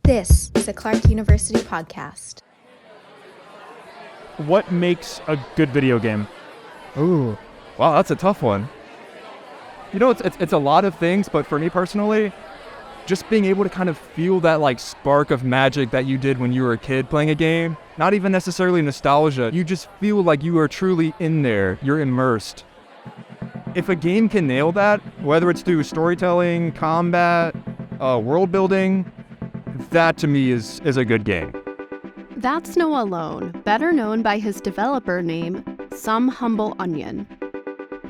This is a Clark University podcast. What makes a good video game? Ooh, wow, that's a tough one. You know, it's a lot of things, but for me personally, just being able to kind of feel that like spark of magic that you did when you were a kid playing a game, not even necessarily nostalgia, you just feel like you are truly in there, you're immersed. If a game can nail that, whether it's through storytelling, combat, world building, that to me is a good game. That's Noah Lone, better known by his developer name, Some Humble Onion.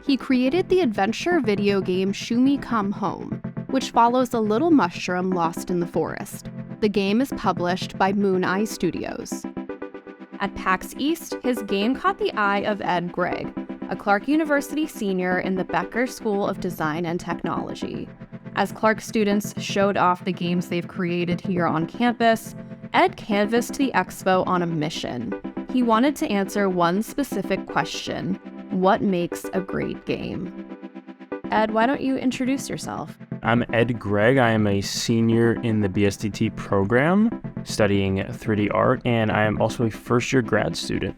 He created the adventure video game Shoo Me Come Home, which follows a little mushroom lost in the forest. The game is published by Moon Eye Studios. At PAX East, his game caught the eye of Ed Greig, a Clark University senior in the Becker School of Design and Technology. As Clark students showed off the games they've created here on campus, Ed canvassed the expo on a mission. He wanted to answer one specific question: what makes a great game? Ed, why don't you introduce yourself? I'm Ed Greig. I am a senior in the BSDT program studying 3D art, and I am also a first-year grad student.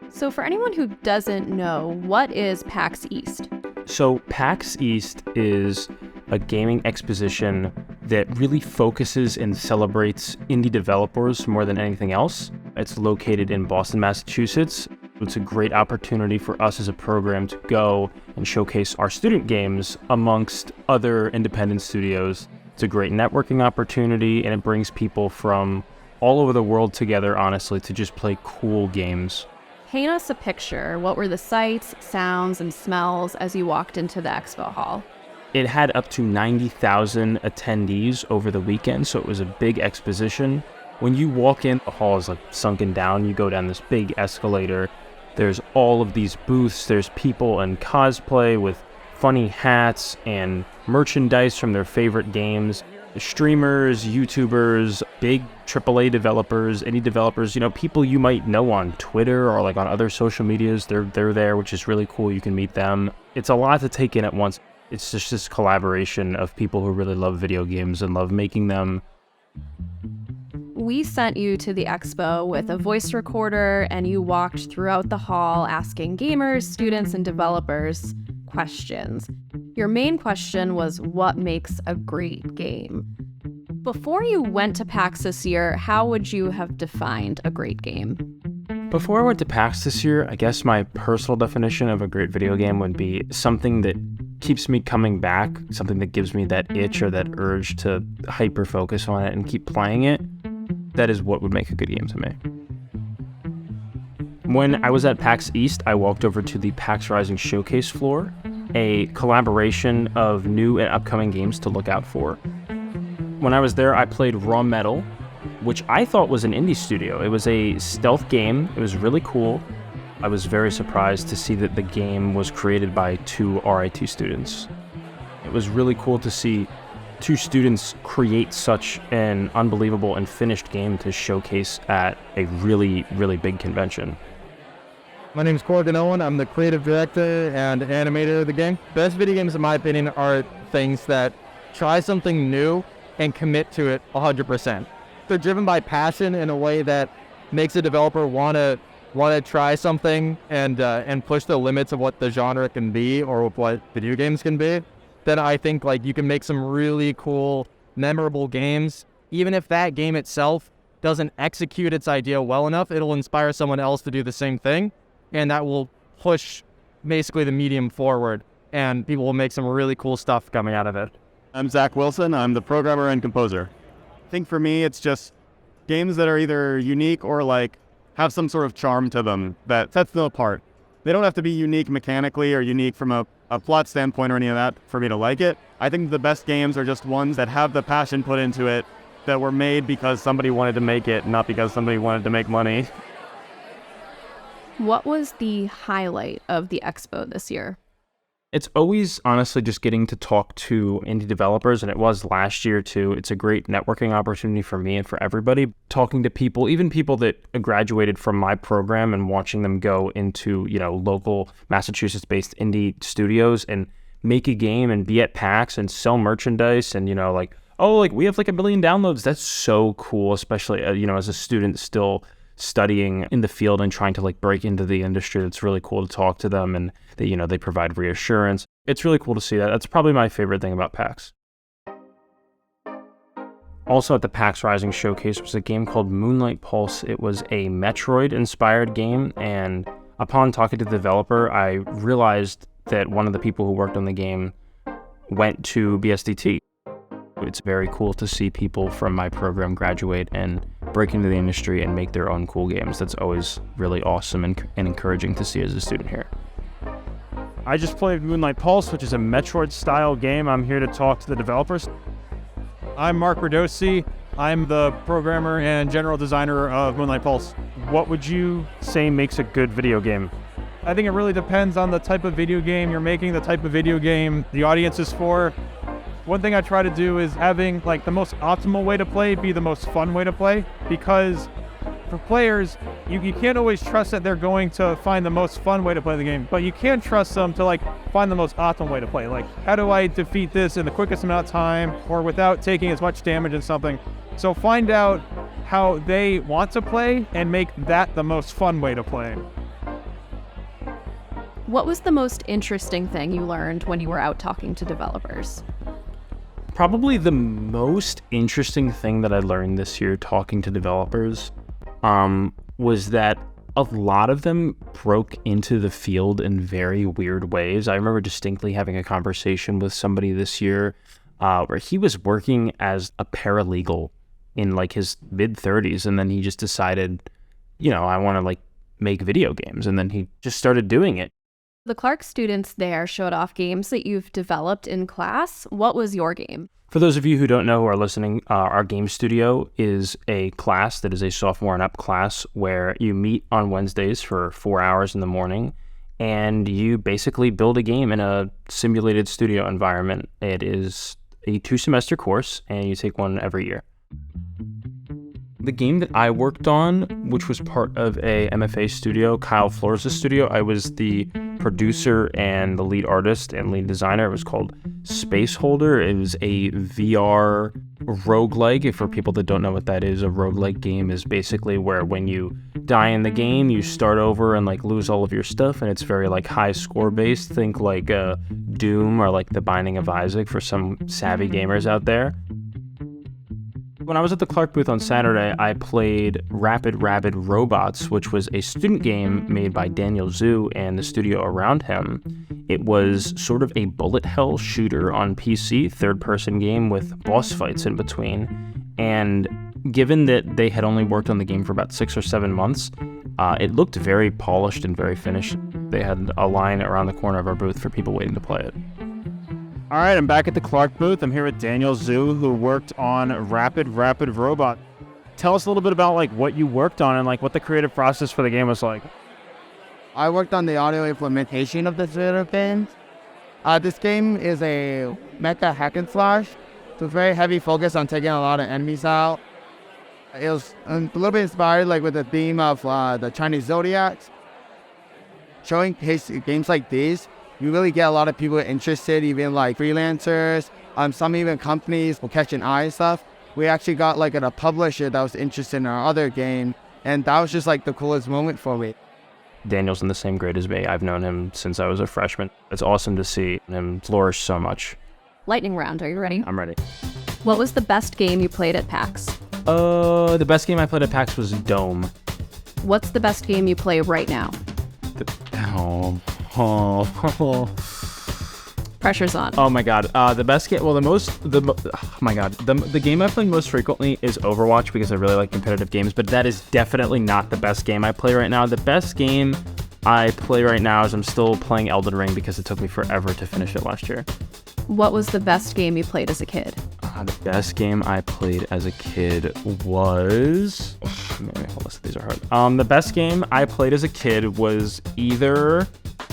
So for anyone who doesn't know, what is PAX East? So PAX East is a gaming exposition that really focuses and celebrates indie developers more than anything else. It's located in Boston, Massachusetts. It's a great opportunity for us as a program to go and showcase our student games amongst other independent studios. It's a great networking opportunity, and it brings people from all over the world together, honestly, to just play cool games. Paint us a picture. What were the sights, sounds, and smells as you walked into the expo hall? It had up to 90,000 attendees over the weekend, so it was a big exposition. When you walk in, the hall is like sunken down. You go down this big escalator. There's all of these booths. There's people in cosplay with funny hats and merchandise from their favorite games. Streamers, YouTubers, big AAA developers, indie developers, people you might know on Twitter or like on other social medias. They're there, which is really cool. You can meet them. It's a lot to take in at once. It's just this collaboration of people who really love video games and love making them. We sent you to the expo with a voice recorder, and you walked throughout the hall asking gamers, students, and developers questions. Your main question was, what makes a great game? Before you went to PAX this year, how would you have defined a great game? Before I went to PAX this year, I guess my personal definition of a great video game would be something that keeps me coming back, something that gives me that itch or that urge to hyper focus on it and keep playing it. That is what would make a good game to me. When I was at PAX East, I walked over to the PAX Rising showcase floor, a collaboration of new and upcoming games to look out for. When I was there, I played Raw Metal, which I thought was an indie studio. It was a stealth game. It was really cool. I was very surprised to see that the game was created by 2 RIT students. It was really cool to see 2 students create such an unbelievable and finished game to showcase at a really, really big convention. My name is Corgan Owen. I'm the creative director and animator of the game. Best video games, in my opinion, are things that try something new and commit to it 100%. They're driven by passion in a way that makes a developer want to try something and push the limits of what the genre can be or what video games can be. Then I think like you can make some really cool, memorable games. Even if that game itself doesn't execute its idea well enough, it'll inspire someone else to do the same thing, and that will push basically the medium forward, and people will make some really cool stuff coming out of it. I'm Zach Wilson. I'm the programmer and composer. I think for me, it's just games that are either unique or like have some sort of charm to them that sets them apart. They don't have to be unique mechanically or unique from a plot standpoint or any of that for me to like it. I think the best games are just ones that have the passion put into it, that were made because somebody wanted to make it, not because somebody wanted to make money. What was the highlight of the expo this year? It's always, honestly, just getting to talk to indie developers, and it was last year too. It's a great networking opportunity for me and for everybody. Talking to people, even people that graduated from my program, and watching them go into, local Massachusetts-based indie studios and make a game and be at PAX and sell merchandise and, oh, like we have like 1 million downloads. That's so cool, especially, as a student still studying in the field and trying to like break into the industry. It's really cool to talk to them, and they provide reassurance. It's really cool to see that. That's probably my favorite thing about PAX. Also at the PAX Rising showcase was a game called Moonlight Pulse. It was a Metroid-inspired game, and upon talking to the developer, I realized that one of the people who worked on the game went to BSDT. It's very cool to see people from my program graduate and break into the industry and make their own cool games. That's always really awesome and encouraging to see as a student here. I just played Moonlight Pulse, which is a Metroid-style game. I'm here to talk to the developers. I'm Mark Radosi. I'm the programmer and general designer of Moonlight Pulse. What would you say makes a good video game? I think it really depends on the type of video game you're making, the type of video game the audience is for. One thing I try to do is having like the most optimal way to play be the most fun way to play, because for players, you can't always trust that they're going to find the most fun way to play the game, but you can trust them to like find the most optimal way to play. Like, how do I defeat this in the quickest amount of time or without taking as much damage in something? So find out how they want to play and make that the most fun way to play. What was the most interesting thing you learned when you were out talking to developers? Probably the most interesting thing that I learned this year talking to developers was that a lot of them broke into the field in very weird ways. I remember distinctly having a conversation with somebody this year where he was working as a paralegal in like his mid-30s, and then he just decided, I want to like make video games, and then he just started doing it. The Clark students there showed off games that you've developed in class. What was your game? For those of you who don't know who are listening, our game studio is a class that is a sophomore and up class where you meet on Wednesdays for 4 hours in the morning, and you basically build a game in a simulated studio environment. It is a 2-semester course, and you take one every year. The game that I worked on, which was part of a MFA studio, Kyle Flores' studio, I was the producer and the lead artist and lead designer. It was called Space Holder. It was a VR roguelike. For people that don't know what that is, a roguelike game is basically where when you die in the game, you start over and like lose all of your stuff, and it's very like high score based. Think like Doom or like The Binding of Isaac for some savvy gamers out there. When I was at the Clark booth on Saturday, I played Rapid Rabbit Robots, which was a student game made by Daniel Zhu and the studio around him. It was sort of a bullet hell shooter on PC, third-person game with boss fights in between. And given that they had only worked on the game for about 6 or 7 months, it looked very polished and very finished. They had a line around the corner of our booth for people waiting to play it. All right, I'm back at the Clark booth. I'm here with Daniel Zhu, who worked on Rapid Robot. Tell us a little bit about like what you worked on and like what the creative process for the game was like. I worked on the audio implementation of this video game. This game is a mecha hack and slash. So it's very heavy focus on taking a lot of enemies out. It was a little bit inspired like with the theme of the Chinese zodiacs. Showing games like these, you really get a lot of people interested, even like freelancers. Some even companies will catch an eye and stuff. We actually got like a publisher that was interested in our other game, and that was just like the coolest moment for me. Daniel's in the same grade as me. I've known him since I was a freshman. It's awesome to see him flourish so much. Lightning round, are you ready? I'm ready. What was the best game you played at PAX? The best game I played at PAX was Dome. What's the best game you play right now? Pressure's on. Oh my god. The best game, well, the game I play most frequently is Overwatch because I really like competitive games, but that is definitely not the best game I play right now. The best game I play right now is I'm still playing Elden Ring because it took me forever to finish it last year. What was the best game you played as a kid? The best game I played as a kid was... these are hard. The best game I played as a kid was either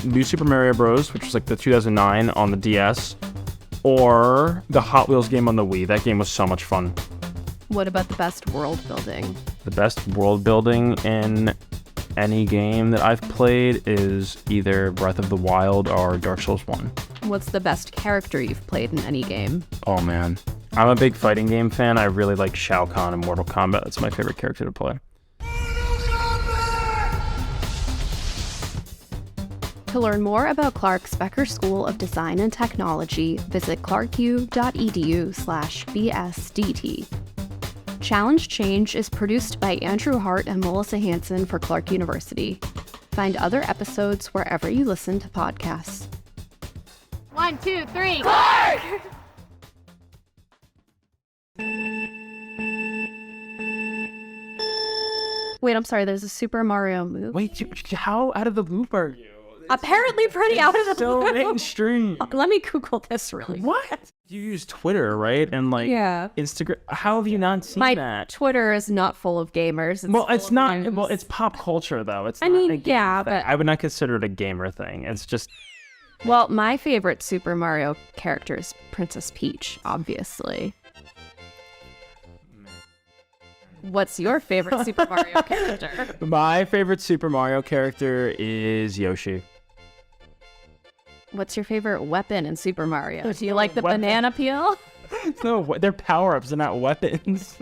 New Super Mario Bros., which was like the 2009 on the DS, or the Hot Wheels game on the Wii. That game was so much fun. What about the best world building? The best world building in any game that I've played is either Breath of the Wild or Dark Souls 1. What's the best character you've played in any game? Oh man. I'm a big fighting game fan. I really like Shao Kahn in Mortal Kombat. That's my favorite character to play. To learn more about Clark's Becker School of Design and Technology, visit clarku.edu/bsdt. Challenge Change is produced by Andrew Hart and Melissa Hansen for Clark University. Find other episodes wherever you listen to podcasts. 1, 2, 3, Clark! Wait, I'm sorry, there's a Super Mario move. Wait, how out of the loop are you? Apparently pretty out of the So blue. mainstream. Let me Google this really. What? You use Twitter, right? And like Instagram. How have you not seen My that? Twitter is not full of gamers. Well, full it's of not. memes. Well, it's pop culture though. It's. I not mean, a game yeah, thing. but- I would not consider it a gamer thing. It's just. Well, my favorite Super Mario character is Princess Peach, obviously. What's your favorite Super Mario character? My favorite Super Mario character is Yoshi. What's your favorite weapon in Super Mario? Do you like the weapon. banana peel? No, they're power-ups. They're not weapons.